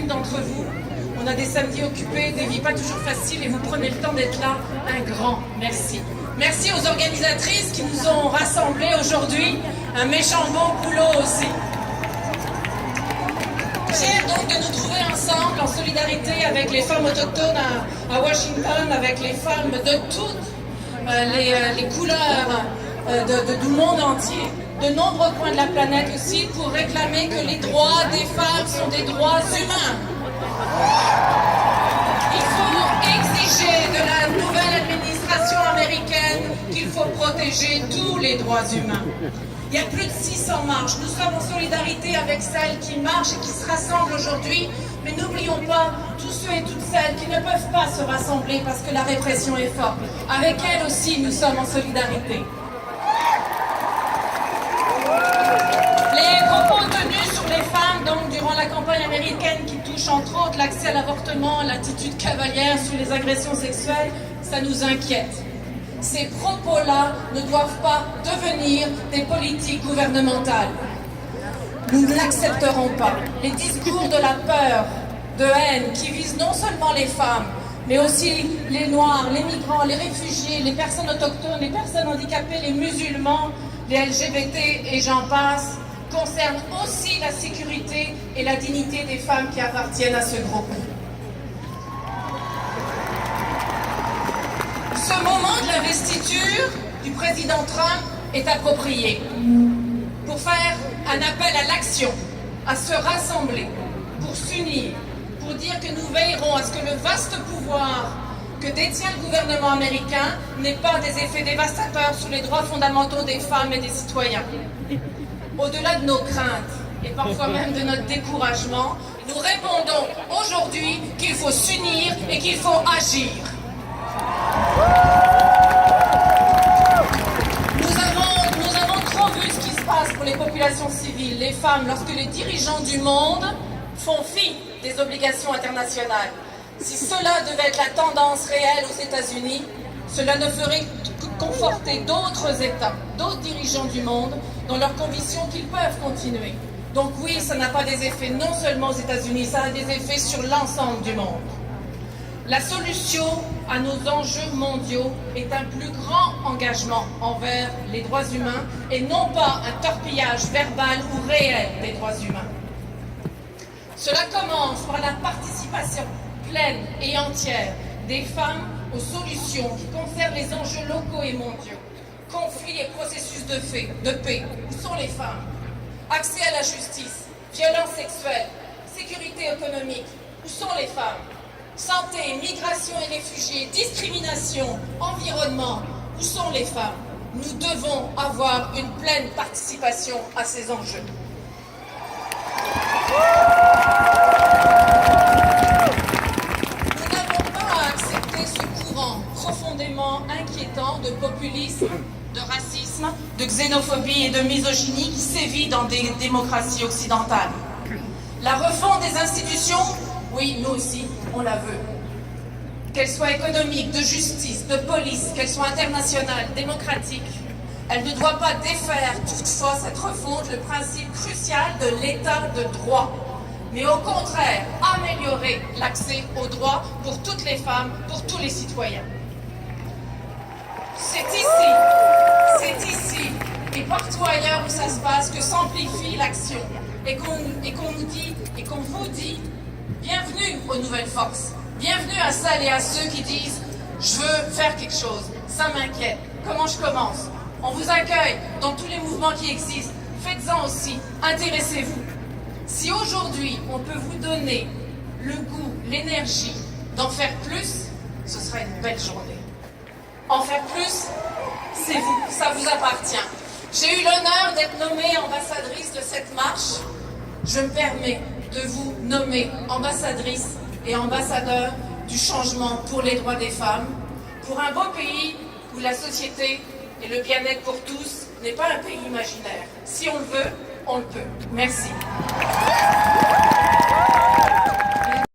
d'entre vous. On a des samedis occupés, des vies pas toujours faciles et vous prenez le temps d'être là. Un grand merci. Merci aux organisatrices qui nous ont rassemblés aujourd'hui. Un méchant bon boulot aussi. Fiers donc de nous trouver ensemble en solidarité avec les femmes autochtones à Washington, avec les femmes de toutes les couleurs du monde entier, de nombreux coins de la planète aussi, pour réclamer que les droits des femmes sont des droits humains. Il faut exiger de la nouvelle administration américaine qu'il faut protéger tous les droits humains. Il y a plus de 600 marches. Nous sommes en solidarité avec celles qui marchent et qui se rassemblent aujourd'hui. Mais n'oublions pas tous ceux et toutes celles qui ne peuvent pas se rassembler parce que la répression est forte. Avec elles aussi, nous sommes en solidarité. Les propos tenus sur les femmes, donc, durant la campagne américaine qui touche entre autres l'accès à l'avortement, l'attitude cavalière sur les agressions sexuelles, ça nous inquiète. Ces propos-là ne doivent pas devenir des politiques gouvernementales. Nous ne l'accepterons pas. Les discours de la peur, de haine, qui visent non seulement les femmes, mais aussi les Noirs, les migrants, les réfugiés, les personnes autochtones, les personnes handicapées, les musulmans, les LGBT et j'en passe, concernent aussi la sécurité et la dignité des femmes qui appartiennent à ce groupe. Ce moment de l'investiture du président Trump est approprié pour faire un appel à l'action, à se rassembler, pour s'unir, pour dire que nous veillerons à ce que le vaste pouvoir que détient le gouvernement américain n'ait pas des effets dévastateurs sur les droits fondamentaux des femmes et des citoyens. Au-delà de nos craintes et parfois même de notre découragement, nous répondons aujourd'hui qu'il faut s'unir et qu'il faut agir. Nous avons trop vu ce qui se passe pour les populations civiles, les femmes, lorsque les dirigeants du monde font fi des obligations internationales. Si cela devait être la tendance réelle aux États-Unis, cela ne ferait que conforter d'autres États, d'autres dirigeants du monde dans leur conviction qu'ils peuvent continuer. Donc oui, ça n'a pas des effets non seulement aux États-Unis, ça a des effets sur l'ensemble du monde. La solution à nos enjeux mondiaux est un plus grand engagement envers les droits humains et non pas un torpillage verbal ou réel des droits humains. Cela commence par la participation pleine et entière des femmes aux solutions qui concernent les enjeux locaux et mondiaux. Conflits et processus de paix, où sont les femmes? Accès à la justice, violences sexuelles, sécurité économique, où sont les femmes? Santé, migration et réfugiés, discrimination, environnement, où sont les femmes? Nous devons avoir une pleine participation à ces enjeux. Nous n'avons pas à accepter ce courant profondément inquiétant de populisme, de racisme, de xénophobie et de misogynie qui sévit dans des démocraties occidentales. La refonte des institutions, oui, nous aussi, on la veut. Qu'elle soit économique, de justice, de police, qu'elle soit internationale, démocratique, elle ne doit pas défaire toutefois cette refonte, le principe crucial de l'état de droit, mais au contraire, améliorer l'accès aux droits pour toutes les femmes, pour tous les citoyens. C'est ici, et partout ailleurs où ça se passe, que s'amplifie l'action, et qu'on nous dit, et qu'on vous dit, bienvenue aux nouvelles forces, bienvenue à celles et à ceux qui disent « je veux faire quelque chose, ça m'inquiète, comment je commence ?» On vous accueille dans tous les mouvements qui existent, faites-en aussi, intéressez-vous. Si aujourd'hui on peut vous donner le goût, l'énergie d'en faire plus, ce sera une belle journée. En faire plus, c'est vous, ça vous appartient. J'ai eu l'honneur d'être nommée ambassadrice de cette marche. Je me permets de vous nommer ambassadrice et ambassadeur du changement pour les droits des femmes, pour un beau pays où la société et le bien-être pour tous n'est pas un pays imaginaire. Si on le veut, on le peut. Merci.